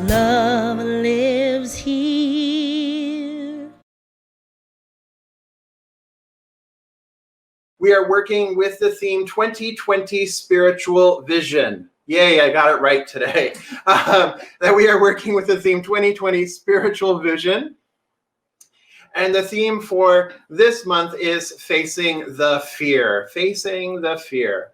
Love lives here. We are working with the theme 2020 Spiritual Vision. Yay, I got it right today. That we are working with the theme 2020 Spiritual Vision. And the theme for this month is facing the fear. Facing the fear.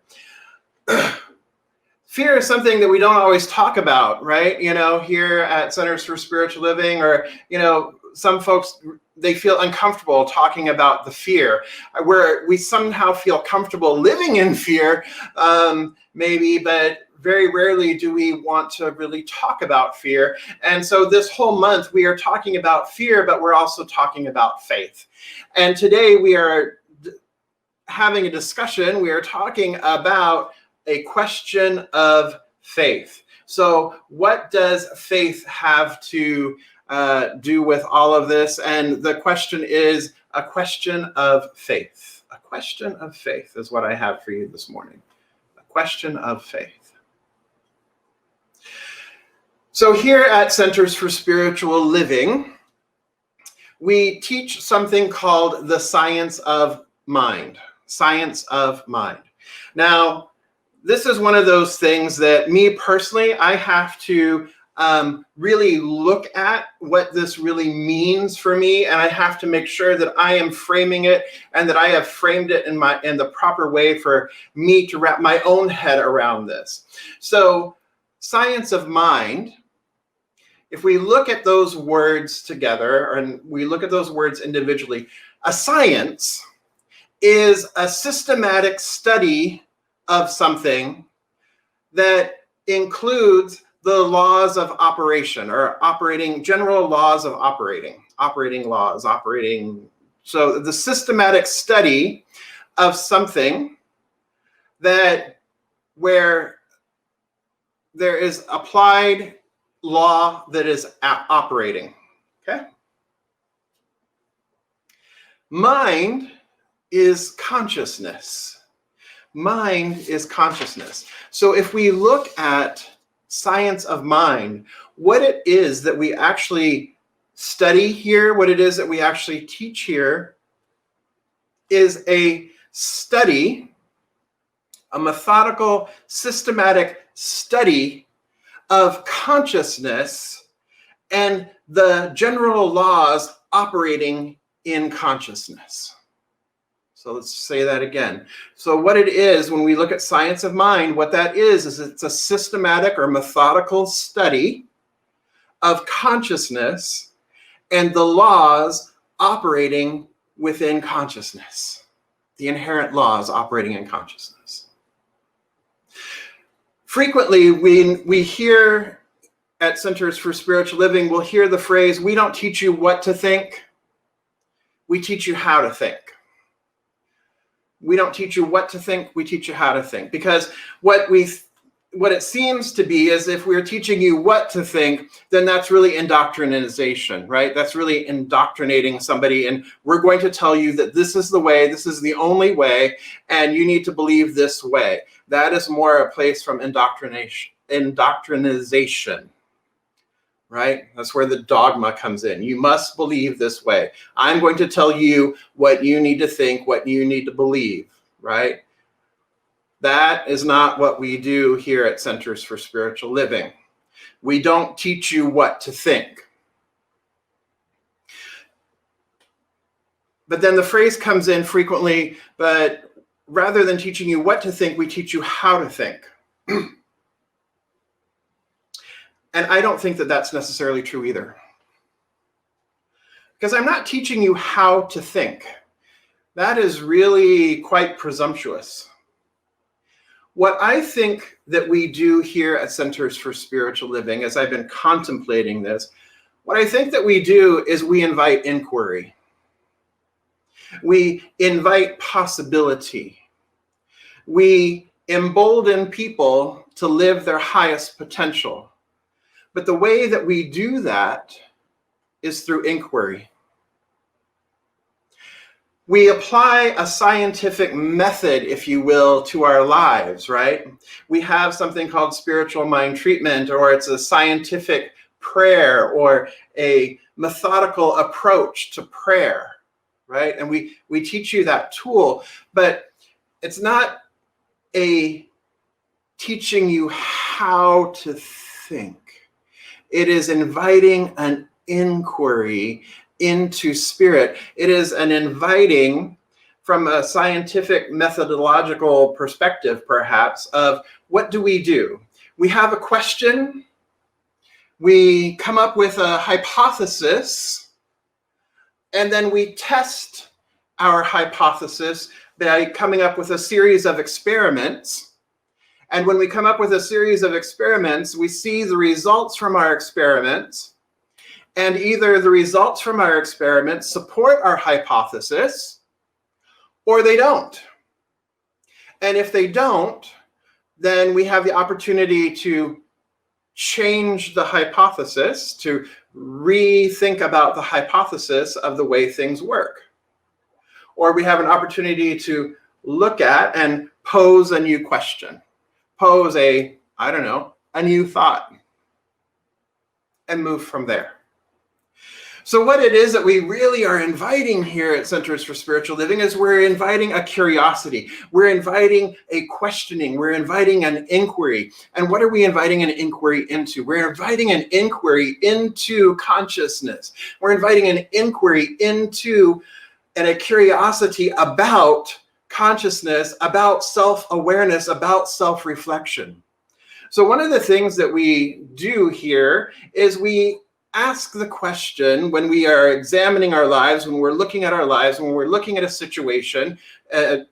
Fear is something that we don't always talk about, right? You know, here at Centers for Spiritual Living, or, you know, some folks, they feel uncomfortable talking about the fear, where we somehow feel comfortable living in fear, maybe, but very rarely do we want to really talk about fear. And so this whole month we are talking about fear, but we're also talking about faith. And today we are having a discussion. We are talking about a question of faith. So what does faith have to do with all of this? And the question is a question of faith. A question of faith is what I have for you this morning. A question of faith. So here at Centers for Spiritual Living, we teach something called the science of mind. Science of mind. Now, this is one of those things that me personally, I have to really look at what this really means for me, and I have to make sure that I am framing it and that I have framed it in the proper way for me to wrap my own head around this. So, science of mind, if we look at those words together, and we look at those words individually, a science is a systematic study of something that includes the laws of operation, or general laws of operating laws. So the systematic study of something where there is applied law that is operating, okay? Mind is consciousness. Mind is consciousness. So if we look at science of mind, what it is that we actually study here, what it is that we actually teach here, is a study, a methodical, systematic study of consciousness and the general laws operating in consciousness. So let's say that again. So what it is, when we look at science of mind, what that is it's a systematic or methodical study of consciousness and the laws operating within consciousness, the inherent laws operating in consciousness. Frequently, we hear at Centers for Spiritual Living, we'll hear the phrase, we don't teach you what to think, we teach you how to think. We don't teach you what to think, we teach you how to think. Because what it seems to be is if we're teaching you what to think, then that's really indoctrination, right? That's really indoctrinating somebody, and we're going to tell you that this is the way, this is the only way, and you need to believe this way. That is more a place from indoctrination, right? That's where the dogma comes in. You must believe this way. I'm going to tell you what you need to think, what you need to believe, right? That is not what we do here at Centers for Spiritual Living. We don't teach you what to think. But then the phrase comes in frequently, but rather than teaching you what to think, we teach you how to think. And I don't think that that's necessarily true either. Because I'm not teaching you how to think. That is really quite presumptuous. What I think that we do here at Centers for Spiritual Living, as I've been contemplating this, what I think that we do is we invite inquiry. We invite possibility. We embolden people to live their highest potential. But the way that we do that is through inquiry. We apply a scientific method, if you will, to our lives, right? We have something called spiritual mind treatment, or it's a scientific prayer or a methodical approach to prayer, right? And we teach you that tool, but it's not a teaching you how to think. It is inviting an inquiry into spirit. It is an inviting from a scientific methodological perspective, perhaps, of what do? We have a question, we come up with a hypothesis, and then we test our hypothesis by coming up with a series of experiments. And when we come up with a series of experiments, we see the results from our experiments, and either the results from our experiments support our hypothesis or they don't. And if they don't, then we have the opportunity to change the hypothesis, to rethink about the hypothesis of the way things work. Or we have an opportunity to look at and pose a new question, pose a new thought, and move from there. So what it is that we really are inviting here at Centers for Spiritual Living is we're inviting a curiosity. We're inviting a questioning. We're inviting an inquiry. And what are we inviting an inquiry into? We're inviting an inquiry into consciousness. We're inviting an inquiry into and a curiosity about consciousness, about self-awareness, about self-reflection. So one of the things that we do here is we ask the question when we are examining our lives, when we're looking at our lives, when we're looking at a situation,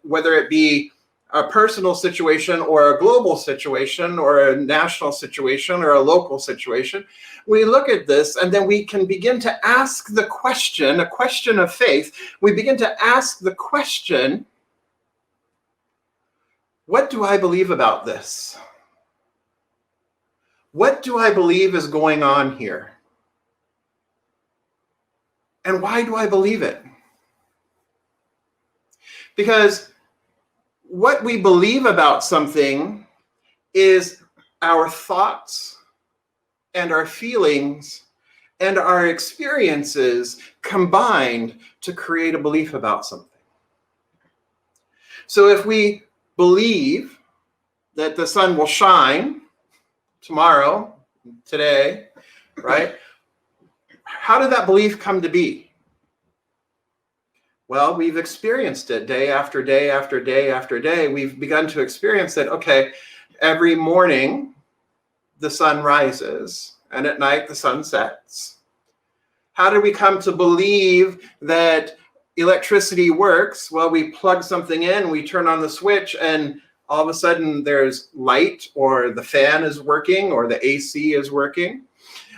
whether it be a personal situation or a global situation or a national situation or a local situation, we look at this and then we can begin to ask the question, a question of faith. We begin to ask the question, what do I believe about this? What do I believe is going on here? And why do I believe it? Because what we believe about something is our thoughts and our feelings and our experiences combined to create a belief about something. So if we believe that the sun will shine tomorrow, today, right? How did that belief come to be? Well, we've experienced it day after day after day after day. We've begun to experience that, okay, every morning the sun rises and at night the sun sets. How did we come to believe that electricity works? Well, we plug something in, we turn on the switch, and all of a sudden there's light, or the fan is working, or the AC is working.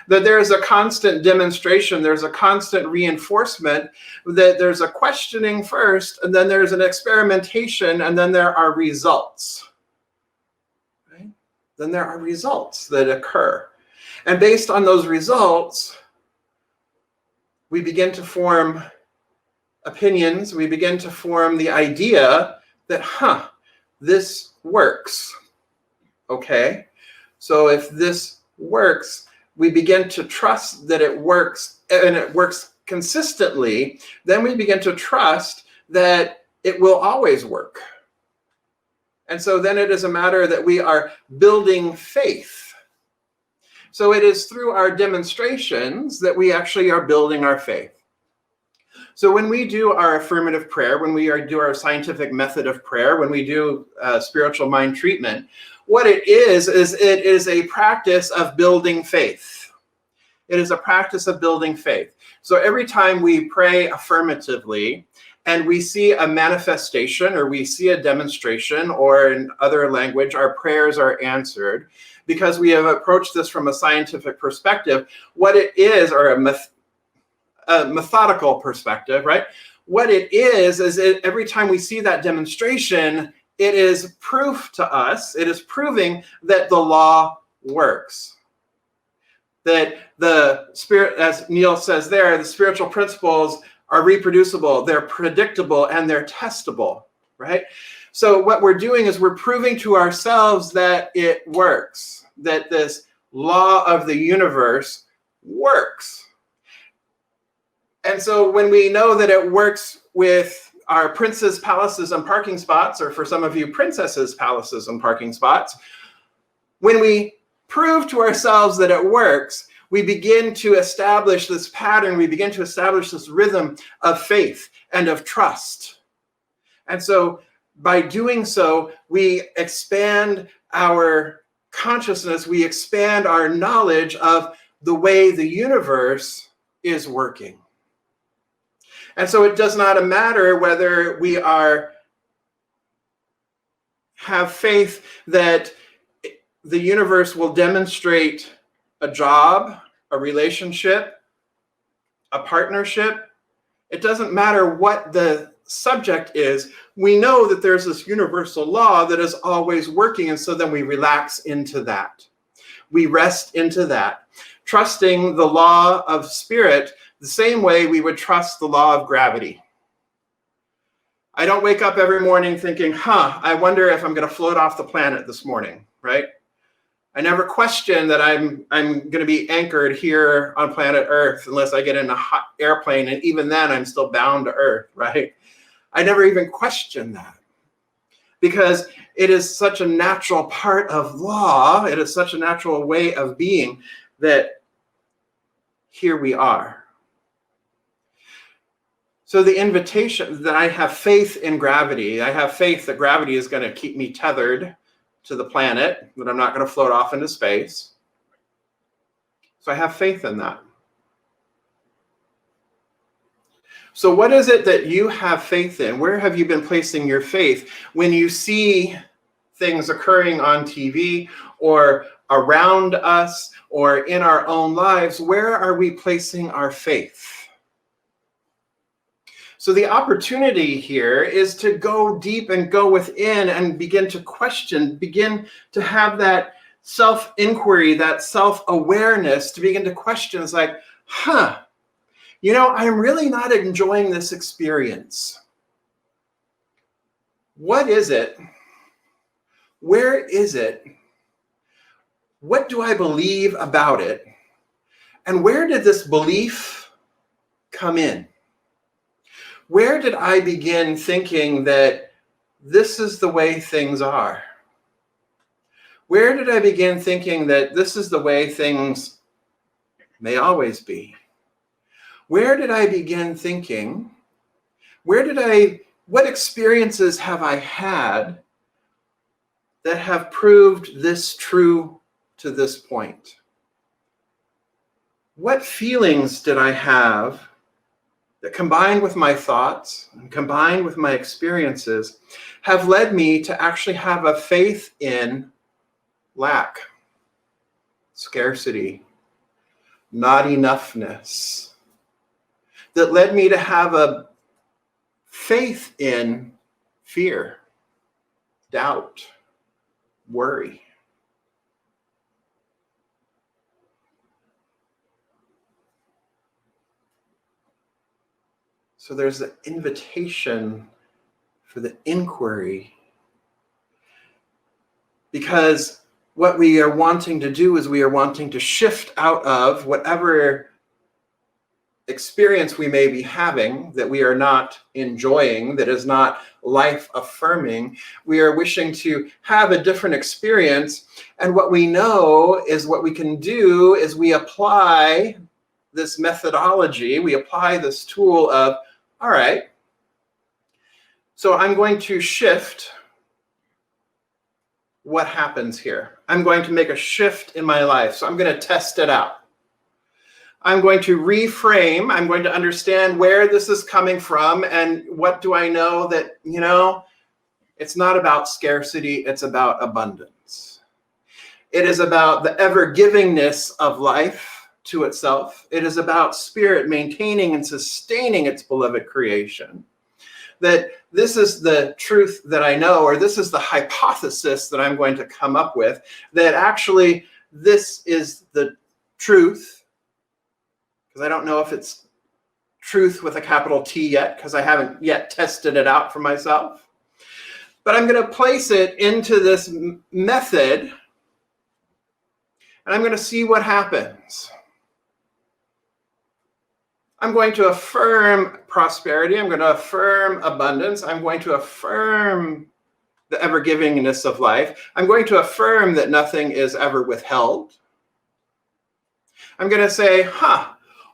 That there's a constant demonstration, there's a constant reinforcement, that there's a questioning first, and then there's an experimentation, and then there are results. Right? Then there are results that occur. And based on those results, we begin to form opinions, we begin to form the idea that, this works. Okay, so if this works, we begin to trust that it works, and it works consistently, then we begin to trust that it will always work. And so then it is a matter that we are building faith. So it is through our demonstrations that we actually are building our faith. So when we do our affirmative prayer, when we do our scientific method of prayer, when we do spiritual mind treatment, what it is it is a practice of building faith. It is a practice of building faith. So every time we pray affirmatively and we see a manifestation or we see a demonstration, or in other language, our prayers are answered, because we have approached this from a scientific perspective, what it is, or a methodical perspective, right? What it is every time we see that demonstration, it is proof to us, it is proving that the law works. That the spirit, as Neil says there, the spiritual principles are reproducible, they're predictable, and they're testable, right? So what we're doing is we're proving to ourselves that it works, that this law of the universe works. And so when we know that it works with our princes, palaces, and parking spots, or for some of you, princesses, palaces, and parking spots, when we prove to ourselves that it works, we begin to establish this pattern, we begin to establish this rhythm of faith and of trust. And so by doing so, we expand our consciousness, we expand our knowledge of the way the universe is working. And so it does not matter whether we have faith that the universe will demonstrate a job, a relationship, a partnership. It doesn't matter what the subject is. We know that there's this universal law that is always working, and so then we relax into that. We rest into that, trusting the law of spirit the same way we would trust the law of gravity. I don't wake up every morning thinking, I wonder if I'm going to float off the planet this morning, right? I never question that I'm going to be anchored here on planet Earth unless I get in a hot airplane, and even then I'm still bound to Earth, right? I never even question that because it is such a natural part of law, it is such a natural way of being that here we are. So the invitation that I have faith in gravity, I have faith that gravity is going to keep me tethered to the planet, that I'm not going to float off into space. So I have faith in that. So what is it that you have faith in? Where have you been placing your faith when you see things occurring on TV or around us or in our own lives? Where are we placing our faith? So the opportunity here is to go deep and go within and begin to question, begin to have that self-inquiry, that self-awareness, to begin to question. It's like, I'm really not enjoying this experience. What is it? Where is it? What do I believe about it? And where did this belief come in? Where did I begin thinking that this is the way things are? Where did I begin thinking that this is the way things may always be? Where did I begin thinking? What experiences have I had that have proved this true to this point? What feelings did I have that combined with my thoughts and combined with my experiences have led me to actually have a faith in lack, scarcity, not enoughness, that led me to have a faith in fear, doubt, worry? So there's the invitation for the inquiry, because what we are wanting to do is we are wanting to shift out of whatever experience we may be having that we are not enjoying, that is not life affirming. We are wishing to have a different experience. And what we know is what we can do is we apply this methodology, we apply this tool of, all right, so I'm going to shift what happens here. I'm going to make a shift in my life. So I'm going to test it out. I'm going to reframe. I'm going to understand where this is coming from and what do I know that, it's not about scarcity, it's about abundance. It is about the ever-givingness of life to itself. It is about spirit maintaining and sustaining its beloved creation. That this is the truth that I know, or this is the hypothesis that I'm going to come up with, that actually this is the truth, because I don't know if it's truth with a capital T yet, because I haven't yet tested it out for myself. But I'm going to place it into this method, and I'm going to see what happens. I'm going to affirm prosperity. I'm going to affirm abundance. I'm going to affirm the ever-givingness of life. I'm going to affirm that nothing is ever withheld. I'm going to say,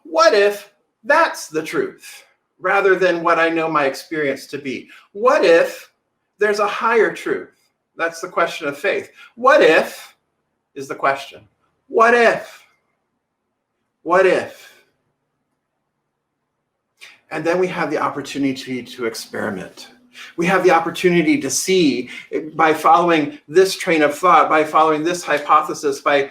what if that's the truth rather than what I know my experience to be? What if there's a higher truth? That's the question of faith. What if is the question. What if? What if? And then we have the opportunity to experiment. We have the opportunity to see by following this train of thought, by following this hypothesis, by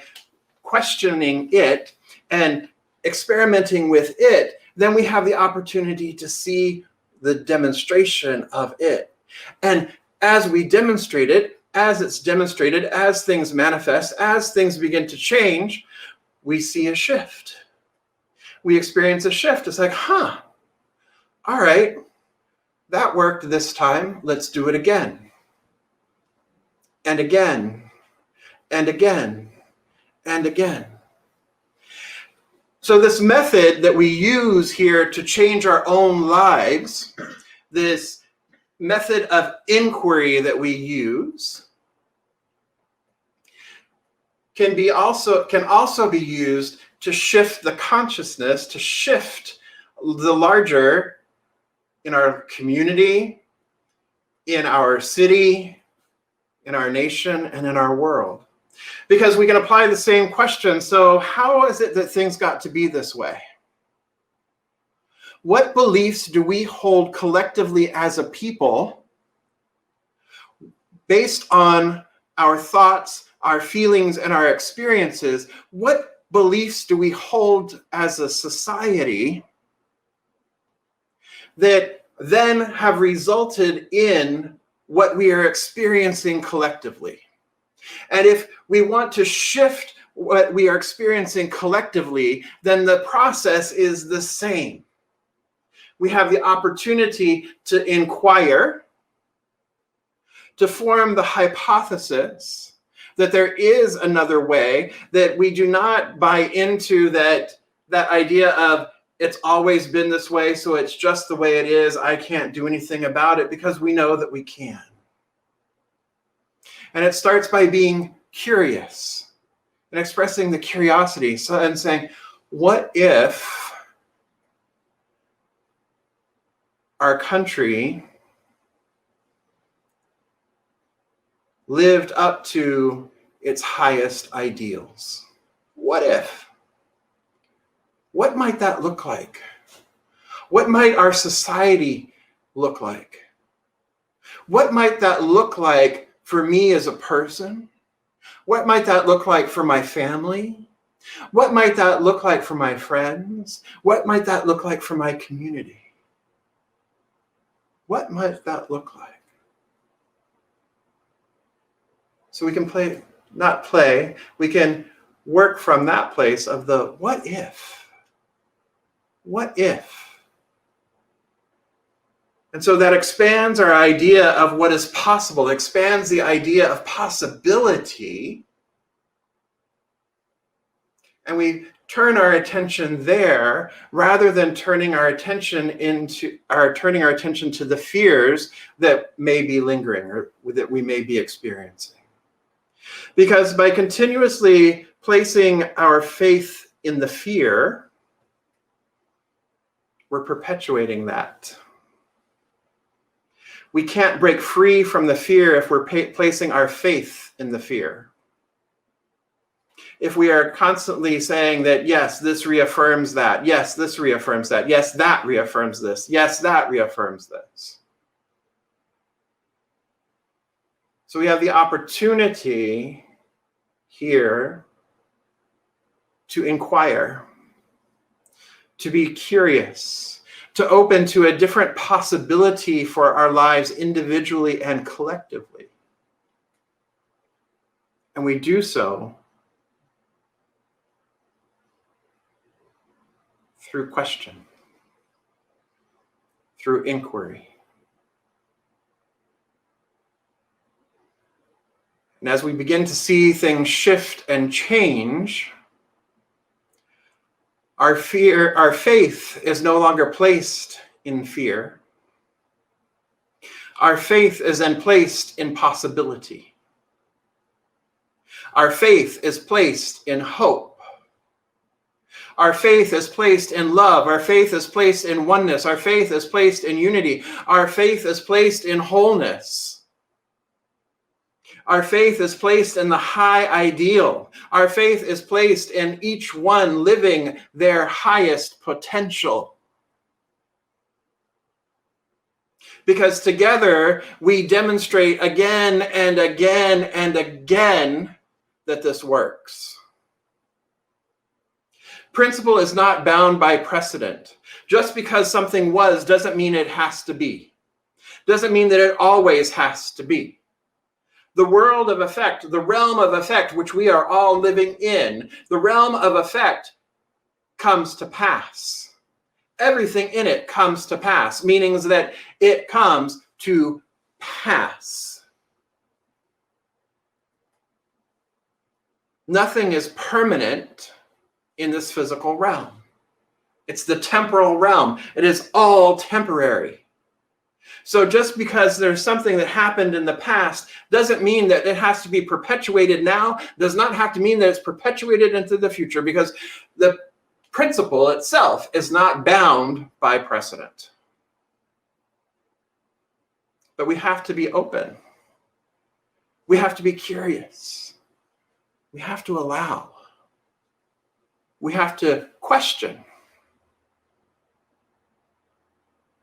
questioning it and experimenting with it, then we have the opportunity to see the demonstration of it. And as we demonstrate it, as it's demonstrated, as things manifest, as things begin to change, we see a shift. We experience a shift. It's like, all right, that worked this time. Let's do it again. And again, and again, and again. So this method that we use here to change our own lives, this method of inquiry that we use, can also be used to shift the consciousness, to shift the larger in our community, in our city, in our nation, and in our world. Because we can apply the same question. So how is it that things got to be this way? What beliefs do we hold collectively as a people based on our thoughts, our feelings, and our experiences? What beliefs do we hold as a society that then have resulted in what we are experiencing collectively? And if we want to shift what we are experiencing collectively, then the process is the same. We have the opportunity to inquire, to form the hypothesis that there is another way, that we do not buy into that idea of it's always been this way, so it's just the way it is, I can't do anything about it, because we know that we can. And it starts by being curious and expressing the curiosity and saying, what if our country lived up to its highest ideals? What if? What might that look like? What might our society look like? What might that look like for me as a person? What might that look like for my family? What might that look like for my friends? What might that look like for my community? What might that look like? So we can we can work from that place of the what if? What if? And so that expands our idea of what is possible, expands the idea of possibility. And we turn our attention there rather than turning our attention to the fears that may be lingering or that we may be experiencing. Because by continuously placing our faith in the fear, we're perpetuating that. We can't break free from the fear if we're placing our faith in the fear. If we are constantly saying that, yes, this reaffirms that, yes, this reaffirms that, yes, that reaffirms this, yes, that reaffirms this. So we have the opportunity here to inquire, to be curious, to open to a different possibility for our lives individually and collectively. And we do so through question, through inquiry. And as we begin to see things shift and change, Our faith is no longer placed in fear. Our faith is then placed in possibility. Our faith is placed in hope. Our faith is placed in love. Our faith is placed in oneness. Our faith is placed in unity. Our faith is placed in wholeness. Our faith is placed in the high ideal. Our faith is placed in each one living their highest potential. Because together we demonstrate again and again and again that this works. Principle is not bound by precedent. Just because something was doesn't mean it has to be. Doesn't mean that it always has to be. The world of effect, the realm of effect which we are all living in, the realm of effect comes to pass. Everything in it comes to pass, meaning that it comes to pass. Nothing is permanent in this physical realm. It's the temporal realm. It is all temporary. So just because there's something that happened in the past doesn't mean that it has to be perpetuated now, does not have to mean that it's perpetuated into the future, because the principle itself is not bound by precedent. But we have to be open. We have to be curious. We have to allow. We have to question.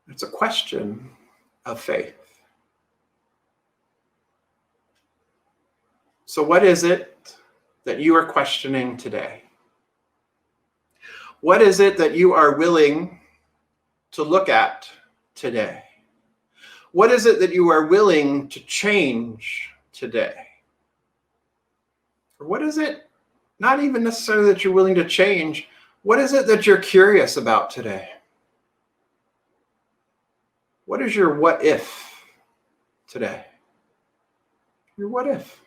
It's a question of faith. So what is it that you are questioning today? What is it that you are willing to look at today? What is it that you are willing to change today? Or what is it, not even necessarily that you're willing to change, what is it that you're curious about today? What is your what if today? Your what if?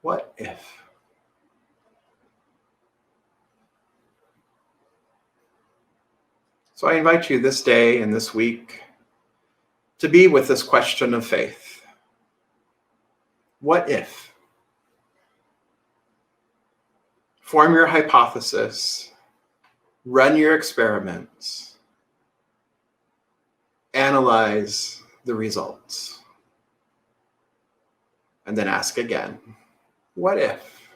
What if? So I invite you this day and this week to be with this question of faith. What if? Form your hypothesis, run your experiments, analyze the results, and then ask again, what if?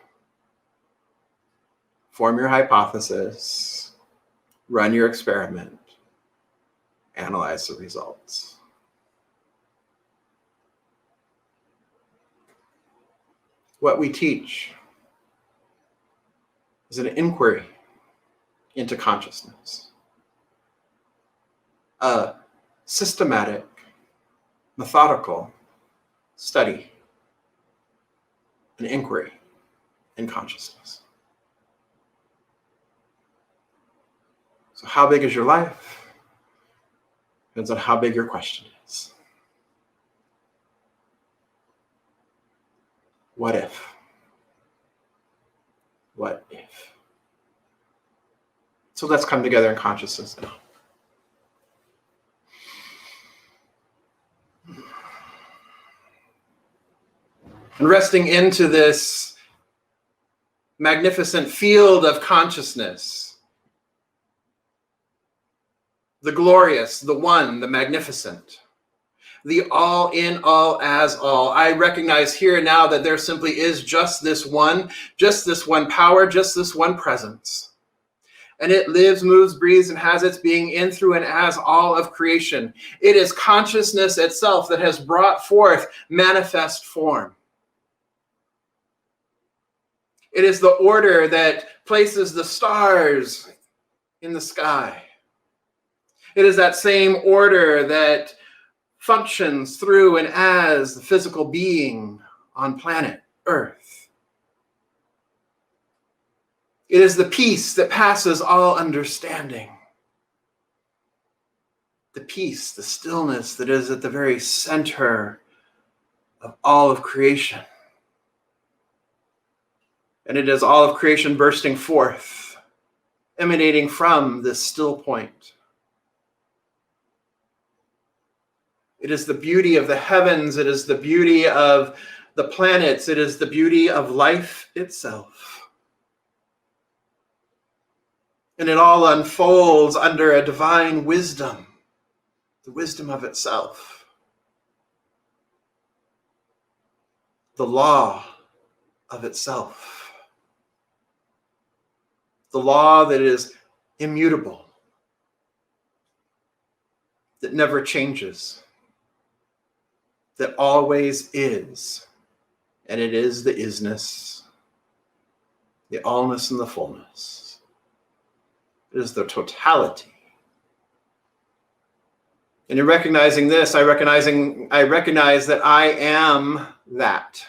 Form your hypothesis, run your experiment, analyze the results. What we teach is an inquiry into consciousness, a systematic, methodical study, an inquiry in consciousness. So how big is your life? Depends on how big your question is. What if? What if? So let's come together in consciousness now. And resting into this magnificent field of consciousness, the glorious, the one, the magnificent, the all in, all as all. I recognize here and now that there simply is just this one power, just this one presence. And it lives, moves, breathes, and has its being in, through, and as all of creation. It is consciousness itself that has brought forth manifest form. It is the order that places the stars in the sky. It is that same order that functions through and as the physical being on planet Earth. It is the peace that passes all understanding. The peace, the stillness that is at the very center of all of creation. And it is all of creation bursting forth, emanating from this still point. It is the beauty of the heavens. It is the beauty of the planets. It is the beauty of life itself. And it all unfolds under a divine wisdom, the wisdom of itself. The law of itself. The law that is immutable, that never changes, that always is. And it is the isness, the allness and the fullness. It is the totality. And in recognizing this, I recognize that I am that.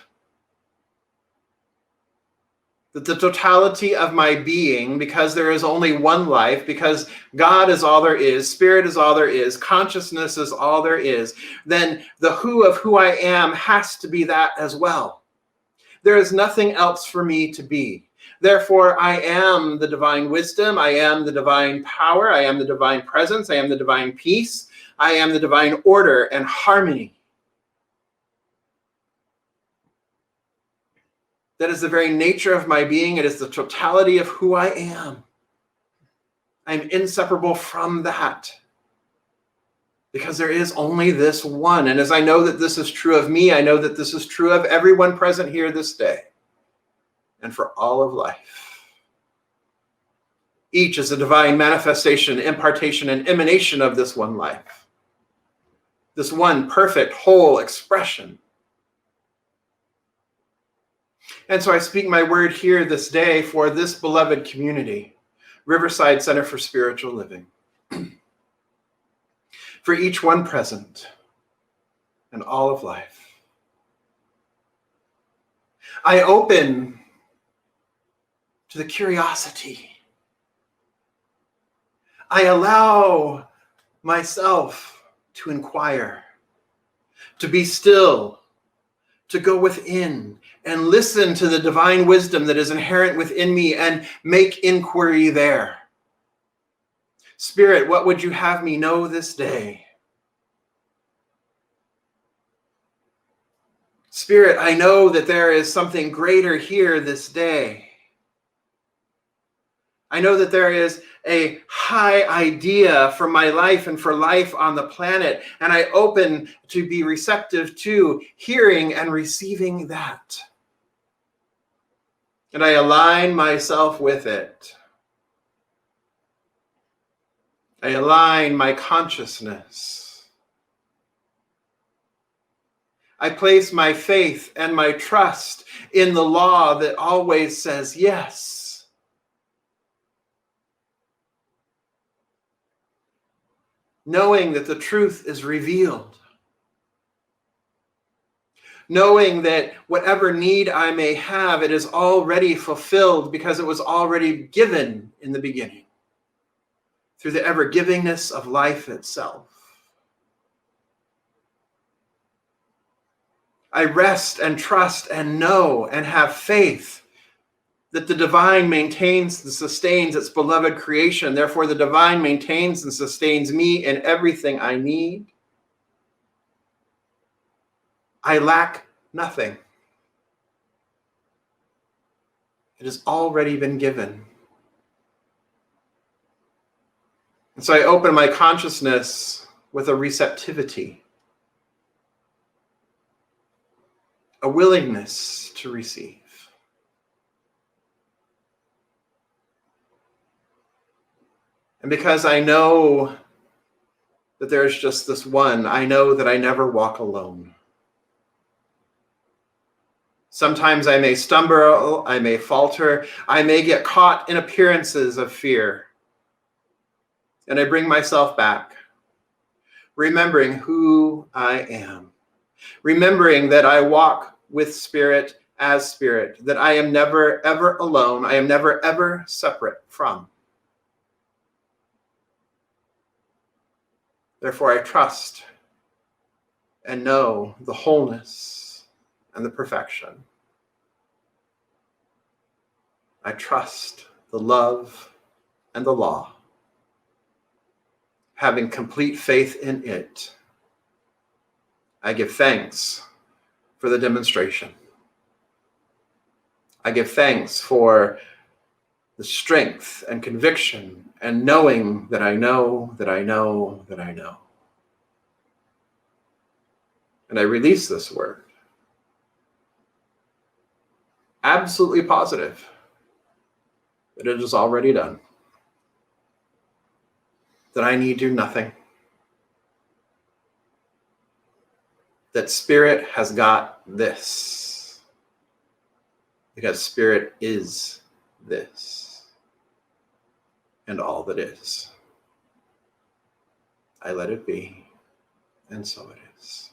That the totality of my being, because there is only one life, because God is all there is, spirit is all there is, consciousness is all there is, then the who of who I am has to be that as well. There is nothing else for me to be. Therefore, I am the divine wisdom, I am the divine power, I am the divine presence, I am the divine peace, I am the divine order and harmony. That is the very nature of my being. It is the totality of who I am. I'm inseparable from that. Because there is only this one. And as I know that this is true of me, I know that this is true of everyone present here this day. And for all of life. Each is a divine manifestation, impartation, and emanation of this one life. This one perfect, whole expression. And so I speak my word here this day for this beloved community, Riverside Center for Spiritual Living. For each one present and all of life. I open to the curiosity. I allow myself to inquire, to be still, to go within and listen to the divine wisdom that is inherent within me and make inquiry there. Spirit, what would you have me know this day? Spirit, I know that there is something greater here this day. I know that there is a high idea for my life and for life on the planet, and I open to be receptive to hearing and receiving that. And I align myself with it. I align my consciousness. I place my faith and my trust in the law that always says yes. Knowing that the truth is revealed. Knowing that whatever need I may have, it is already fulfilled because it was already given in the beginning through the ever-givingness of life itself. I rest and trust and know and have faith that the divine maintains and sustains its beloved creation. Therefore, the divine maintains and sustains me in everything I need. I lack nothing. It has already been given. And so I open my consciousness with a receptivity, a willingness to receive. And because I know that there is just this one, I know that I never walk alone. Sometimes I may stumble, I may falter, I may get caught in appearances of fear. And I bring myself back, remembering who I am, remembering that I walk with spirit as spirit, that I am never, ever alone, I am never, ever separate from. Therefore, I trust and know the wholeness and the perfection. I trust the love and the law. Having complete faith in it, I give thanks for the demonstration. I give thanks for the strength and conviction and knowing that I know, that I know, that I know. And I release this word, absolutely positive that it is already done, that I need do nothing, that Spirit has got this, because Spirit is this and all that is. I let it be, and so it is.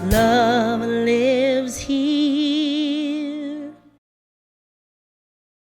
Love